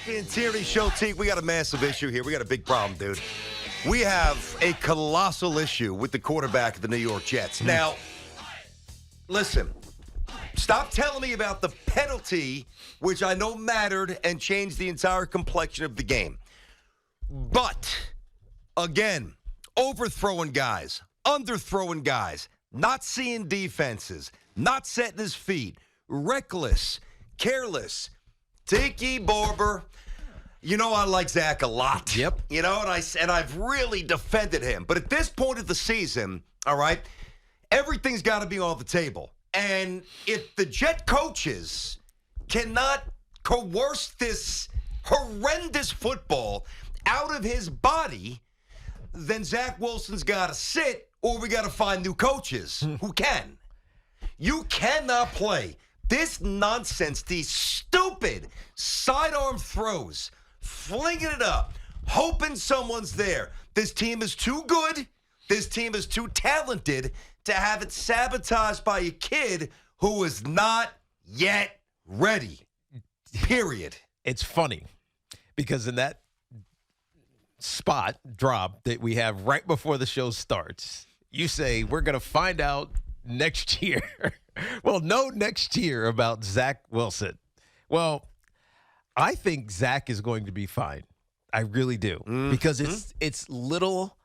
Tiki and Tierney show. Tiki, we got a massive issue here. We got a big problem, dude. We have a colossal issue with the quarterback of the New York Jets. Now, listen, stop telling me about the penalty, which I know mattered and changed the entire complexion of the game. But, again, overthrowing guys, underthrowing guys, not seeing defenses, not setting his feet, reckless, careless. Tiki Barber, you know I like Zach a lot. Yep. You know, and I've really defended him. But at this point of the season, all right, everything's got to be on the table. And if the Jet coaches cannot coerce this horrendous football out of his body, then Zach Wilson's got to sit, or we got to find new coaches who can. You cannot play this nonsense, these stupid sidearm throws, flinging it up, hoping someone's there. This team is too good. This team is too talented to have it sabotaged by a kid who is not yet ready. Period. It's funny because in that spot drop that we have right before the show starts, you say we're going to find out next year. Well, no next year about Zach Wilson. Well, I think Zach is going to be fine. I really do. Because it's little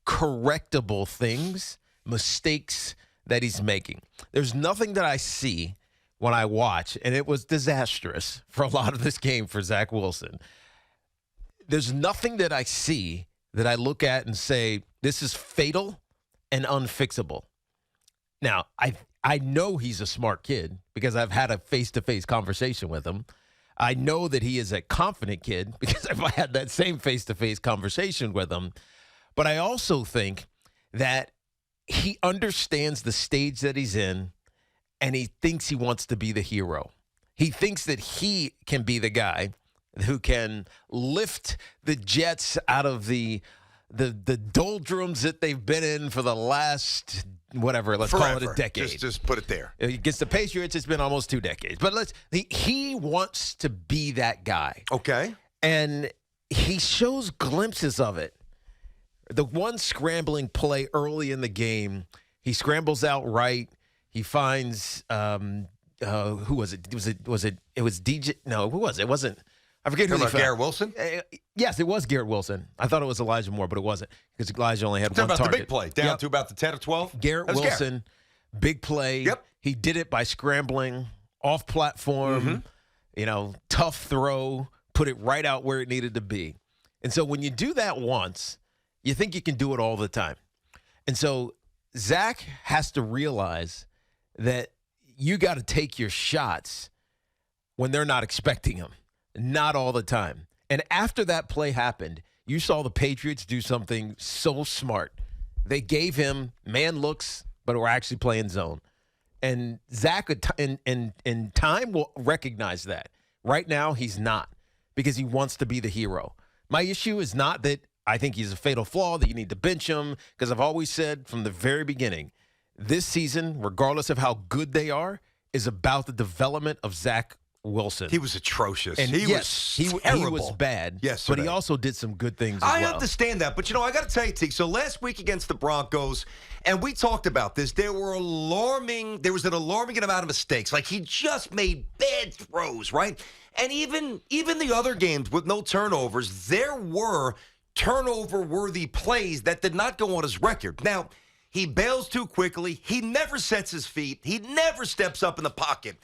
correctable things, mistakes that he's making. There's nothing that I see when I watch, and it was disastrous for a lot of this game for Zach Wilson. There's nothing that I see that I look at and say, this is fatal and unfixable. Now, I know he's a smart kid because I've had a face-to-face conversation with him. I know that he is a confident kid because I've had that same face-to-face conversation with him. But I also think that he understands the stage that he's in, and he thinks he wants to be the hero. He thinks that he can be the guy who can lift the Jets out of the doldrums that they've been in for the last, whatever, let's call it a decade. Just put it there. Against the Patriots, it's been almost 2 decades. But he wants to be that guy. Okay. And he shows glimpses of it. The one scrambling play early in the game, he scrambles out right. He finds who was it? It was DJ? No, who was it? It wasn't. I forget who he found. Garrett Wilson? Yes, it was Garrett Wilson. I thought it was Elijah Moore, but it wasn't because Elijah only had one target. About the big play, down to about the 10 or 12? Garrett Wilson, big play. Yep. He did it by scrambling, off platform, tough throw, put it right out where it needed to be. And so when you do that once, you think you can do it all the time. And so Zach has to realize that you got to take your shots when they're not expecting them. Not all the time. And after that play happened, you saw the Patriots do something so smart. They gave him man looks, but were actually playing zone. And Zach, in time, will recognize that. Right now, he's not because he wants to be the hero. My issue is not that I think he's a fatal flaw, that you need to bench him, because I've always said from the very beginning, this season, regardless of how good they are, is about the development of Zach Wilson. He was atrocious. And he was bad. Yes, but he also did some good things as well. I understand that, but I got to tell you, T. So last week against the Broncos, and we talked about this. There was an alarming amount of mistakes. Like he just made bad throws, right? And even the other games with no turnovers, there were turnover-worthy plays that did not go on his record. Now, he bails too quickly. He never sets his feet. He never steps up in the pocket.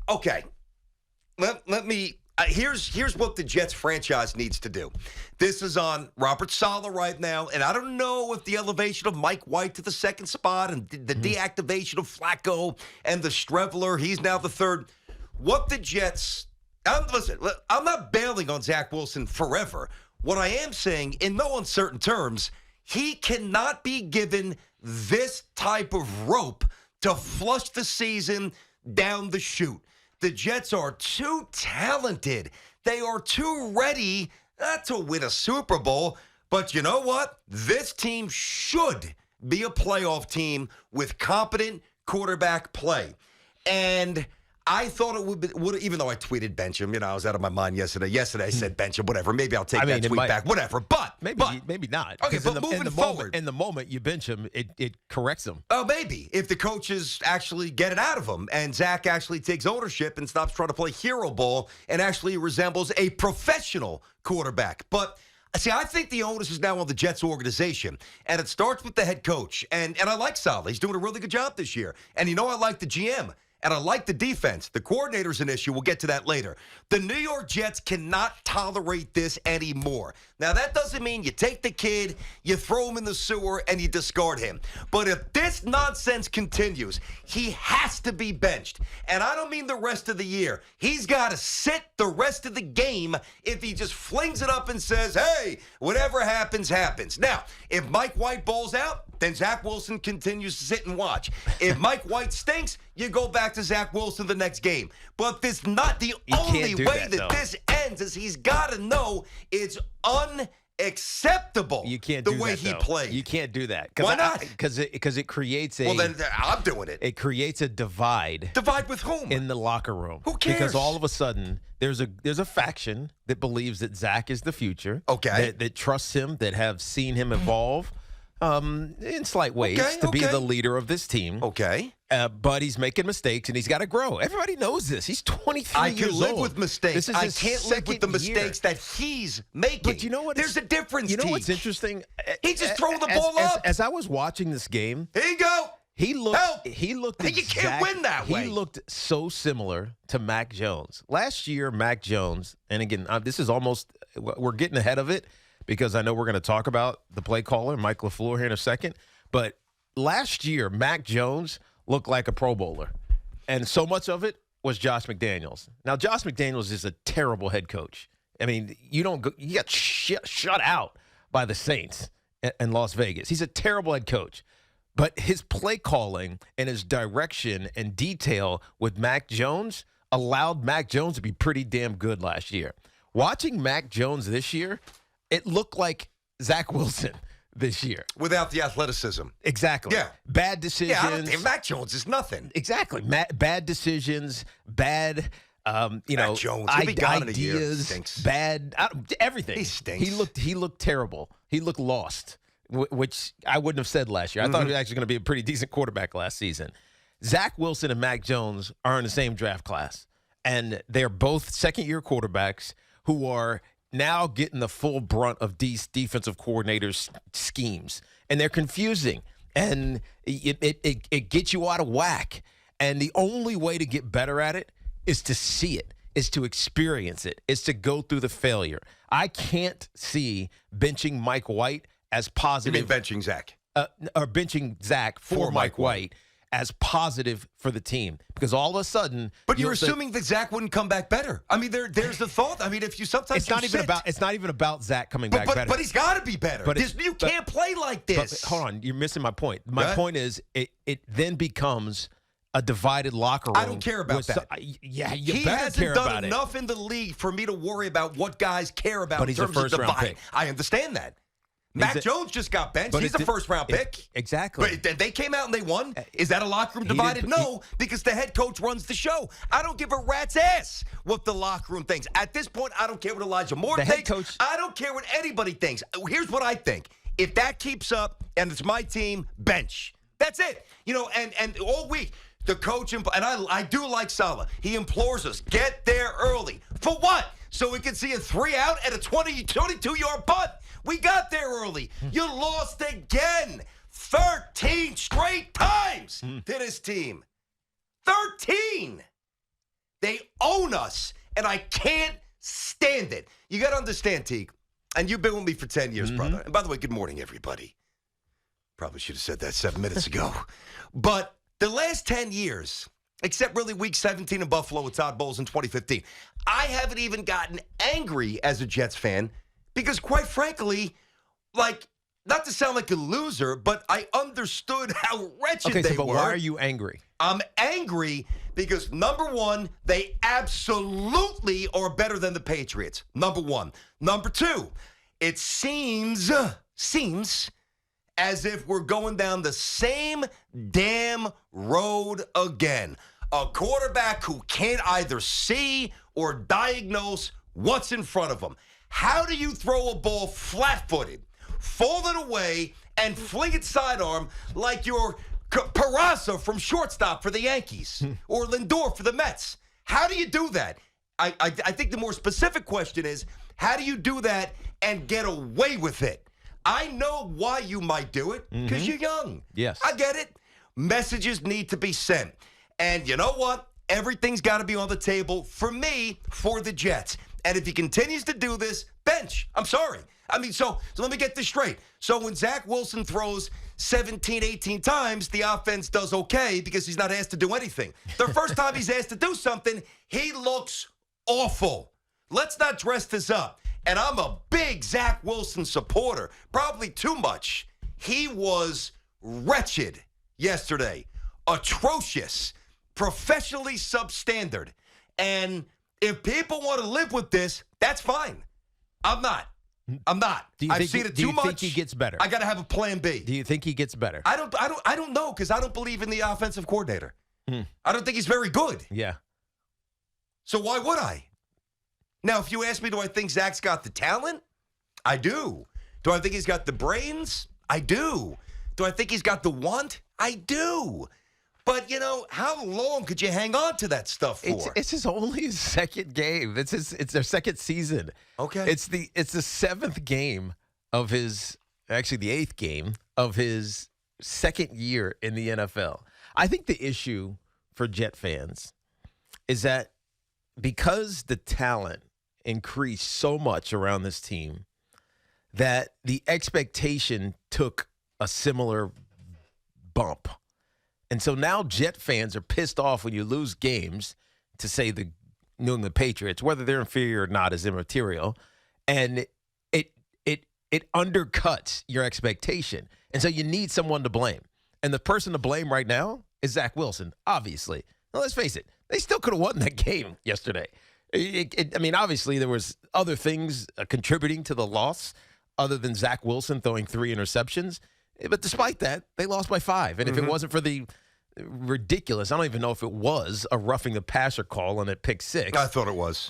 Okay. Let me. Here's what the Jets franchise needs to do. This is on Robert Saleh right now, and I don't know if the elevation of Mike White to the second spot and the deactivation of Flacco and the Streveler, he's now the third. What the Jets. Listen, I'm not bailing on Zach Wilson forever. What I am saying, in no uncertain terms, he cannot be given this type of rope to flush the season down the chute. The Jets are too talented. They are too ready not to win a Super Bowl. But you know what? This team should be a playoff team with competent quarterback play. And I thought it would, even though I tweeted bench him, I was out of my mind yesterday. Yesterday I said bench him, whatever. Maybe I'll take that tweet back, whatever. But maybe not. Okay, but moving forward, in the moment you bench him, it corrects him. Oh, maybe if the coaches actually get it out of him, and Zach actually takes ownership and stops trying to play hero ball and actually resembles a professional quarterback. But see, I think the onus is now on the Jets organization, and it starts with the head coach. And I like Saleh. He's doing a really good job this year. And I like the GM. And I like the defense. The coordinator's an issue. We'll get to that later. The New York Jets cannot tolerate this anymore. Now, that doesn't mean you take the kid, you throw him in the sewer, and you discard him. But if this nonsense continues, he has to be benched. And I don't mean the rest of the year. He's got to sit the rest of the game if he just flings it up and says, hey, whatever happens, happens. Now, if Mike White balls out, then Zach Wilson continues to sit and watch. If Mike White stinks, you go back to Zach Wilson the next game. But this not the only way that this ends is he's got to know it's unacceptable. You can't the do way that, he though. played. You can't do that. Why not? Because it creates a. Well, then I'm doing it. It creates a divide. Divide with whom? In the locker room. Who cares? Because all of a sudden there's a faction that believes that Zach is the future. Okay. That trusts him, that have seen him evolve. In slight ways to be the leader of this team. Okay. But he's making mistakes, and he's got to grow. Everybody knows this. He's 23 years old. I can live with mistakes. I can't live with the mistakes that he's making. But you know what? There's a difference, You know what's interesting? He just throw the ball up. As I was watching this game. Here you go. He looked. Help. He looked. You can't win that way. He looked so similar to Mac Jones last year. Mac Jones, and again, this is almost. We're getting ahead of it because I know we're going to talk about the play caller, Mike LaFleur, here in a second. But last year, Mac Jones looked like a Pro Bowler, and so much of it was Josh McDaniels. Now, Josh McDaniels is a terrible head coach. I mean, you got shut out by the Saints in Las Vegas. He's a terrible head coach. But his play calling and his direction and detail with Mac Jones allowed Mac Jones to be pretty damn good last year. Watching Mac Jones this year, it looked like Zach Wilson this year. Without the athleticism. Exactly. Yeah. Bad decisions. Yeah, I don't think Mac Jones is nothing. Exactly. Bad decisions, bad Mac Jones, he'll be gone in a year. ideas, Stinks. bad everything. He stinks. He looked terrible. He looked lost. Which I wouldn't have said last year. I thought he was actually going to be a pretty decent quarterback last season. Zach Wilson and Mac Jones are in the same draft class, and they're both second-year quarterbacks who are now getting the full brunt of these defensive coordinators' schemes, and they're confusing, and it gets you out of whack. And the only way to get better at it is to see it, is to experience it, is to go through the failure. I can't see benching Mike White as positive. You mean benching Zach? Or benching Zach for Mike White as positive for the team. Because all of a sudden... But you're assuming that Zach wouldn't come back better. I mean, there's the thought. I mean, if you sometimes... It's not even about Zach coming back better. But he's got to be better. You can't play like this. But hold on. You're missing my point. My point is it then becomes a divided locker room. I don't care about that. Yeah, you he better care about it. He hasn't done enough in the league for me to worry about what guys care about in terms of dividing. I understand that. Mac Jones just got benched. He's a first-round pick. Exactly. But they came out and they won. Is that a locker room divided? No, because the head coach runs the show. I don't give a rat's ass what the locker room thinks. At this point, I don't care what Elijah Moore thinks. I don't care what anybody thinks. Here's what I think. If that keeps up and it's my team, bench. That's it. And all week, the coach, and I do like Saleh. He implores us, get there early. For what? So we can see a 3-out and a 22-yard punt. We got there early. You lost again. 13 straight times to this team. 13. They own us, and I can't stand it. You got to understand, Teague, and you've been with me for 10 years, brother. And by the way, good morning, everybody. Probably should have said that 7 minutes ago. But the last 10 years, except really week 17 in Buffalo with Todd Bowles in 2015, I haven't even gotten angry as a Jets fan because, quite frankly, not to sound like a loser, but I understood how wretched they were. But why are you angry? I'm angry because, number one, they absolutely are better than the Patriots. Number one. Number two, it seems as if we're going down the same damn road again. A quarterback who can't either see or diagnose what's in front of him. How do you throw a ball flat-footed, fold it away, and fling it sidearm like you're Peraza from shortstop for the Yankees or Lindor for the Mets? How do you do that? I think the more specific question is, how do you do that and get away with it? I know why you might do it, because you're young. Yes. I get it. Messages need to be sent. And you know what? Everything's got to be on the table for me, for the Jets. And if he continues to do this, bench. I'm sorry. I mean, so let me get this straight. So when Zach Wilson throws 17, 18 times, the offense does okay because he's not asked to do anything. The first time he's asked to do something, he looks awful. Let's not dress this up. And I'm a big Zach Wilson supporter, probably too much. He was wretched yesterday, atrocious, professionally substandard. And if people want to live with this, that's fine. I'm not. I've seen it too much. Do you think he gets better? I got to have a plan B. Do you think he gets better? I don't know, because I don't believe in the offensive coordinator. I don't think he's very good. Yeah. So why would I? Now, if you ask me, do I think Zach's got the talent? I do. Do I think he's got the brains? I do. Do I think he's got the want? I do. But, how long could you hang on to that stuff for? It's his only second game. It's their second season. Okay. It's the seventh game of his, actually the eighth game of his second year in the NFL. I think the issue for Jet fans is that because the talent increased so much around this team, that the expectation took a similar bump. And so now Jet fans are pissed off when you lose games to, say, the New England Patriots. Whether they're inferior or not is immaterial. And it undercuts your expectation. And so you need someone to blame. And the person to blame right now is Zach Wilson, obviously. Now, let's face it. They still could have won that game yesterday. Obviously there was other things contributing to the loss other than Zach Wilson throwing 3 interceptions. But despite that, they lost by 5. And if it wasn't for the ridiculous, I don't even know if it was a roughing the passer call on at pick 6. I thought it was.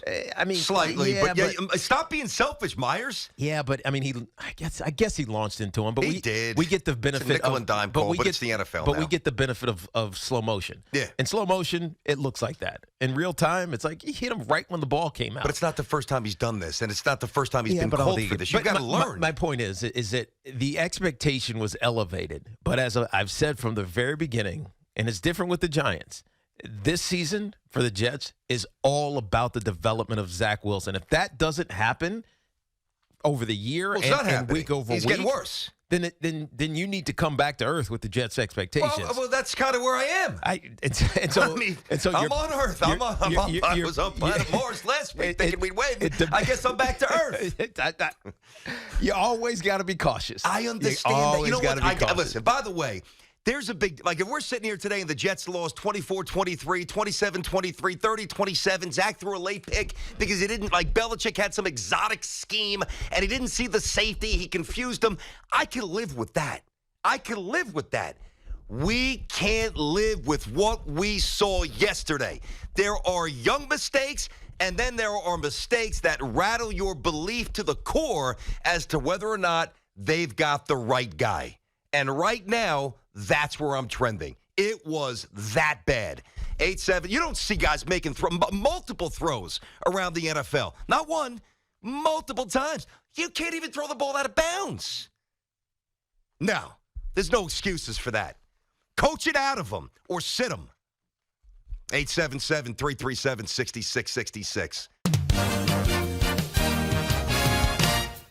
Slightly. Yeah, but stop being selfish, Myers. Yeah, but I guess he launched into him. But he did. We get the benefit it's a nickel and dime call, but it's the NFL But now. we get the benefit of slow motion. Yeah. In slow motion, it looks like that. In real time, it's like he hit him right when the ball came out. But it's not the first time he's done this, and it's not the first time he's been called for this. You've got to learn. My point is that the expectation was elevated. But as I've said from the very beginning, and it's different with the Giants, this season for the Jets is all about the development of Zach Wilson. If that doesn't happen over the year and week over he's week, getting worse. Then you need to come back to earth with the Jets' expectations. Well, that's kind of where I am. I'm on Earth. I was on planet Mars last week thinking we'd win. I guess I'm back to Earth. You always got to be cautious. I understand that. You know what? Listen, by the way, there's a big, if we're sitting here today and the Jets lost 24-23, 27-23, 30-27, Zach threw a late pick because he didn't, Belichick had some exotic scheme and he didn't see the safety. He confused him. I can live with that. We can't live with what we saw yesterday. There are young mistakes, and then there are mistakes that rattle your belief to the core as to whether or not they've got the right guy. And right now, that's where I'm trending. It was that bad. 8-7. You don't see guys making multiple throws around the NFL. Not one, multiple times. You can't even throw the ball out of bounds. No, there's no excuses for that. Coach it out of them or sit them. 877-337-6666.